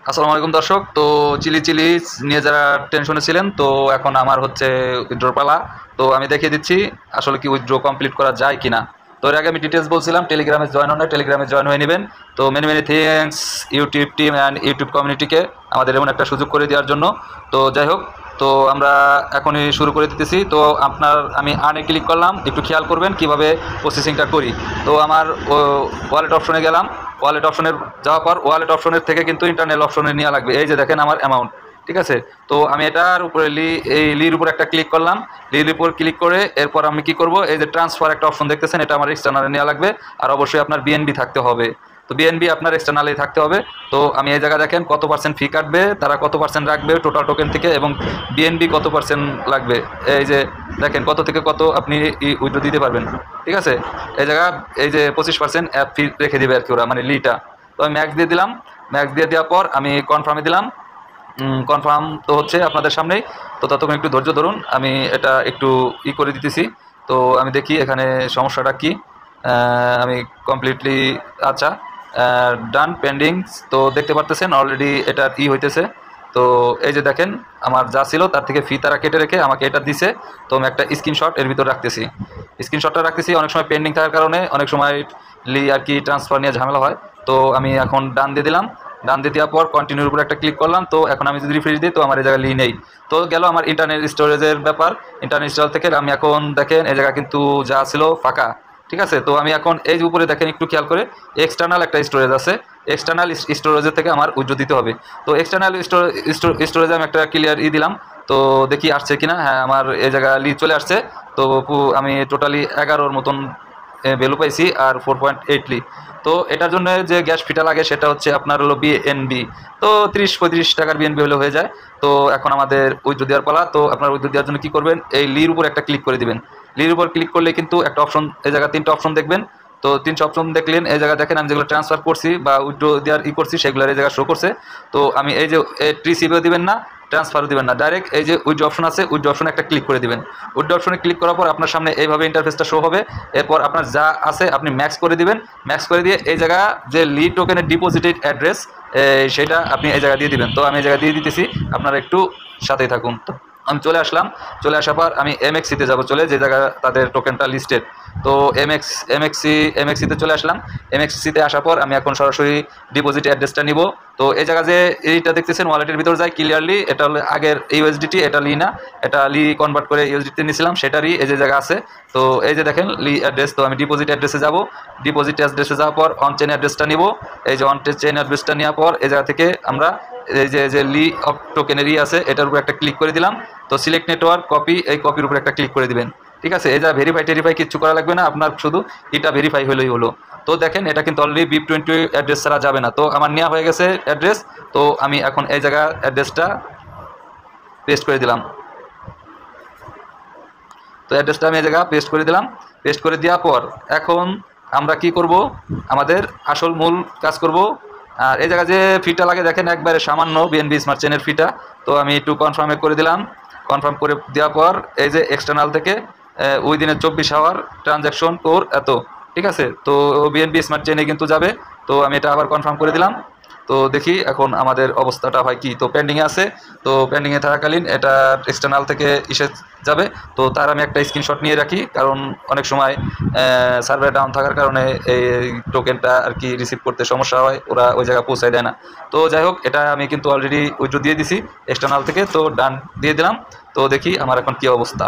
আসসালামু আলাইকুম দর্শক। তো চিলি চিলি নিয়ে যারা টেনশনে ছিলেন, তো এখন আমার হচ্ছে উইথড্র পালা। তো আমি দেখিয়ে দিচ্ছি আসলে কি উইথড্র কমপ্লিট করা যায় কিনা। তো এর আগে আমি ডিটেলস বলছিলাম, টেলিগ্রামে জয়েন হন, টেলিগ্রামে জয়েন হয়ে নেবেন। তো many many thanks YouTube team and YouTube কমিউনিটিকে আমাদের এমন একটা সুযোগ করে দেওয়ার জন্য। তো যাই হোক, তো আমরা এখনই শুরু করে দিতেছি। তো আমি আর্নে ক্লিক করলাম, একটু খেয়াল করবেন কিভাবে প্রসেসিংটা করি। তো আমার ওয়ালেট অপশনে গেলাম, ওয়ালেট অপশনে যাওয়ার পর ওয়ালেট অপশনের থেকে কিন্তু ইন্টারনাল অপশনে নেওয়া লাগবে। এই যে দেখেন আমার অ্যামাউন্ট, ঠিক আছে। তো আমি এটার উপরে এই লির উপর একটা ক্লিক করলাম। লির উপর ক্লিক করে এরপর আমি কি করব, এই যে ট্রান্সফার একটা অপশন দেখতেছেন, এটা আমার এক্সটার্নালে নেওয়া লাগবে। আর অবশ্যই আপনার বিএনবি থাকতে হবে। তো বিএনবি আপনার এক্সটার্নালেই থাকতে হবে। তো আমি এই জায়গায় দেখেন কত পার্সেন্ট ফি কাটবে, তারা কত পার্সেন্ট রাখবে টোটাল টোকেন থেকে, এবং বিএনবি কত পার্সেন্ট লাগবে। এই যে দেখেন কত থেকে কত আপনি উইথড্র দিতে পারবেন, ঠিক আছে। এই জায়গা এই যে 25% অ্যাপ ফি রেখে দিবে আর কি ওরা, মানে লিটা। তো আমি ম্যাক্স দিয়ে দিলাম। ম্যাক্স দিয়ে দেওয়ার পর আমি কনফার্মে দিলাম। কনফার্ম তো হচ্ছে আপনাদের সামনেই। তো ততক্ষণ একটু ধৈর্য ধরুন, আমি এটা একটু করে দিতেছি। তো আমি দেখি এখানে সমস্যাটা কি। আমি কমপ্লিটলি, আচ্ছা, ডান পেন্ডিং। তো দেখতে পারতেছেন অলরেডি এটা হইতেছে। তো এই যে দেখেন আমার যা ছিল তার থেকে ফি তারা কেটে রেখে আমাকে এটা দিছে। তো আমি একটা স্ক্রিনশট এর ভিতর রাখতেছি। স্ক্রিনশটটা রাখতেছি, অনেক সময় পেন্ডিং থাকার কারণে অনেক সময় আর কি ট্রান্সফার নিয়ে ঝামেলা হয়। তো আমি এখন ডান দিয়ে দিলাম। ডান দিয়ে দেওয়ার পর কন্টিনিউর উপর একটা ক্লিক করলাম। তো এখন আমি যদি রিফ্রেশ দিই, তো আমার এই জায়গায় নেই। তো গেল আমার ইন্টারনেট স্টোরেজের ব্যাপার। ইন্টারনেট স্টোরেজ থেকে আমি এখন দেখেন এই জায়গা কিন্তু যা ছিল ফাঁকা, ঠিক আছে। তো আমি এখন এই যে উপরে দেখেন একটু খেয়াল করে এক্সটার্নাল একটা স্টোরেজ আছে। এক্সটার্নাল স্টোরেজের থেকে আমার উইথড্র দিতে হবে। তো এক্সটার্নাল স্টোরেজে আমি একটা ক্লিয়ার দিলাম। তো দেখি আসছে কিনা। হ্যাঁ, আমার এই জায়গা চলে আসছে। তো আমি টোটালি 11 মতন ভ্যালু পাইছি, আর 4.8 তো এটার জন্য যে গ্যাস ফিটা লাগে সেটা হচ্ছে আপনার হলো বিএনবি। তো 30-35 টাকার বিএনবি হলে হয়ে যায়। তো এখন আমাদের উইথড্র দেওয়ার পালা। তো আপনার উইথড্র দেওয়ার জন্য কী করবেন, এই লির উপর একটা ক্লিক করে দিবেন। লির উপর ক্লিক করলে কিন্তু একটা অপশন, এই জায়গায় 3টা অপশন দেখবেন। তো 3টা অপশন দেখলেন, এই জায়গায় দেখেন আমি যেগুলো ট্রান্সফার করছি বা উইথড্র দেওয়ার করছি সেগুলোর এই জায়গায় শো করছে। তো আমি এই যে রিসিভও দিবেন না, ট্রান্সফারও দিবেন না, ডাইরেক্ট এই যে উইথড্র অপশন আছে, উইথড্র অপশনে একটা ক্লিক করে দিবেন। উইথড্র অপশনে ক্লিক করার পর আপনার সামনে এইভাবে ইন্টারফেসটা শো হবে। এরপর আপনার যা আছে আপনি ম্যাক্স করে দিবেন। ম্যাক্স করে দিয়ে এই জায়গা যে লি টোকেনের ডিপোজিটেড অ্যাড্রেস, সেটা আপনি এই জায়গায় দিয়ে দিবেন। তো আমি এই জায়গায় দিয়ে দিতেছি, আপনারা একটু সাথেই থাকুন। তো আমি চলে আসলাম। চলে আসার পর আমি এমএক্সিতে যাবো, চলে যে জায়গায় তাদের টোকেনটা লিস্টেড। তো এমএক্সিতে চলে আসলাম। এমএক্সিতে আসার পর আমি এখন সরাসরি ডিপোজিট অ্যাড্রেসটা নিব। তো এই জায়গা যে এইটা দেখতেছেন ওয়ালেটের ভিতর যায় ক্লিয়ারলি, এটা হলো আগের ইউএসডিটি, এটা লি না, এটা লি কনভার্ট করে ইউএসডিতে নিয়েছিলাম, সেটারই এই যে জায়গা আছে। তো এই যে দেখেন লি অ্যাড্রেস। তো আমি ডিপোজিট অ্যাড্রেসে যাব। ডিপোজিট অ্যাড্রেসে যাওয়ার পর অন চেন অ্যাড্রেসটা নিব। এই যে অন চেন অ্যাড্রেসটা নেওয়ার পর এই জায়গা থেকে আমরা এই যে লি অফ টোকেনেরই আছে এটার উপর একটা ক্লিক করে দিলাম। তো সিলেক্ট নেটওয়ার্ক কপি, এই কপির উপর একটা ক্লিক করে দিবেন, ঠিক আছে। এই যা ভেরিফাই কিচ্ছু করা লাগবে না, আপনার শুধু এটা ভেরিফাই হলেই হলো। তো দেখেন এটা কিন্তু অলরেডি BIP20 অ্যাড্রেস ছাড়া যাবে না। তো আমার নেওয়া হয়ে গেছে অ্যাড্রেস। তো আমি এখন এই জায়গা অ্যাড্রেসটা পেস্ট করে দিলাম। তো অ্যাড্রেসটা আমি এই জায়গা পেস্ট করে দিলাম। পেস্ট করে দেওয়ার পর এখন আমরা কি করব, আমাদের আসল মূল কাজ করব। আর এই জায়গায় যে ফিটা লাগে দেখেন একবারে সামান্য, বিএনবি স্মার্ট চেনের ফিটা। তো আমি একটু কনফার্মে করে দিলাম। কনফার্ম করে দেওয়ার পর এই যে এক্সটার্নাল থেকে উইদিনে 24 আওয়ার ট্রানজ্যাকশন কোর এত, ঠিক আছে। তো বিএনবি স্মার্ট চেনে কিন্তু যাবে। তো আমি এটা আবার কনফার্ম করে দিলাম। তো দেখি এখন আমাদের অবস্থাটা হয় কি। তো পেন্ডিংয়ে আছে। তো পেন্ডিংয়ে থাকাকালীন এটা এক্সটার্নাল থেকে এসে যাবে। তো তার আমি একটা স্ক্রিনশট নিয়ে রাখি, কারণ অনেক সময় সার্ভার ডাউন থাকার কারণে এই টোকেনটা আর কি রিসিভ করতে সমস্যা হয়, ওরা ওই জায়গায় পৌঁছায় দেয় না। তো যাই হোক, এটা আমি কিন্তু অলরেডি উইথড্র দিয়ে দিছি এক্সটার্নাল থেকে। তো ডান দিয়ে দিলাম। তো দেখি আমার এখন কী অবস্থা।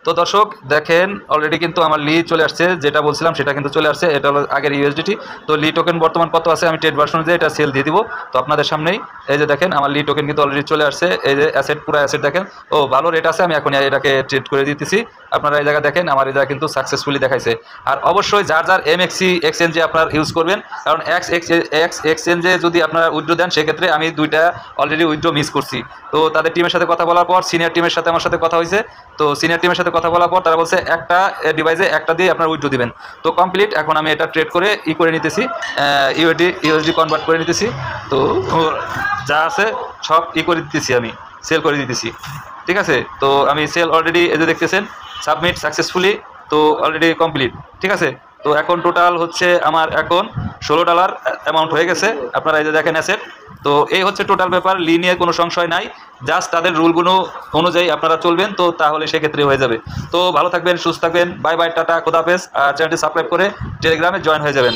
তো দর্শক দেখেন অলরেডি কিন্তু আমার লি চলে আসছে, যেটা বলছিলাম সেটা কিন্তু চলে আসছে। এটা হলো আগের ইউএসডিটি। তো লি টোকেন বর্তমান কত আছে আমি ট্রেড ভার্সন দিয়ে এটা সেল দিয়ে দিব। তো আপনাদের সামনেই এই যে দেখেন আমার লি টোকেন কিন্তু অলরেডি চলে আসছে। এই যে অ্যাসেট, পুরো অ্যাসেট দেখেন। ও ভালো রেট আছে, আমি এখন এটাকে ট্রেড করে দিতেছি। আপনারা এই জায়গা দেখেন আমার এই জায়গা কিন্তু সাকসেসফুলি দেখাইছে। আর অবশ্যই যার যার এমএক্সি এক্সচেঞ্জে আপনার ইউজ করবেন, কারণ এক্স এক্সচেঞ্জে যদি আপনারা উইথড্র দেন সেক্ষেত্রে আমি দুইটা অলরেডি উইথড্র মিস করছি। তো তাদের টিমের সাথে কথা বলার পর সিনিয়র টিমের সাথে আমার সাথে কথা হয়েছে। তো সিনিয়র টিমের সাথে কথা বলার পর তারা বলছে একটা ডিভাইসে একটা দিয়ে আপনার উইথড্র দিবেন। তো কমপ্লিট, এখন আমি এটা ট্রেড করে করে নিতেছি, ইউএসডি কনভার্ট করে নিতেছি। তো যা আছে সব করে দিতেছি, আমি সেল করে দিতেছি, ঠিক আছে। তো আমি সেল অলরেডি এই যে দেখতেছেন সাবমিট সাকসেসফুলি, তো অলরেডি কমপ্লিট, ঠিক আছে। তো এখন টোটাল হচ্ছে আমার এখন $16 অ্যামাউন্ট হয়ে গেছে। আপনারা এই যে দেখেন অ্যাসেট। তো এই হচ্ছে টোটাল ব্যাপার। লি নিয়ে কোনো সংশয় নাই, জাস্ট তাদের রুলগুলো অনুযায়ী আপনারা চলবেন, তো তাহলে সেক্ষেত্রে হয়ে যাবে। তো ভালো থাকবেন, সুস্থ থাকবেন, বাই বাই, টাটা, খোদাহাফেজ। আর চ্যানেলটি সাবস্ক্রাইব করে টেলিগ্রামে জয়েন হয়ে যাবেন।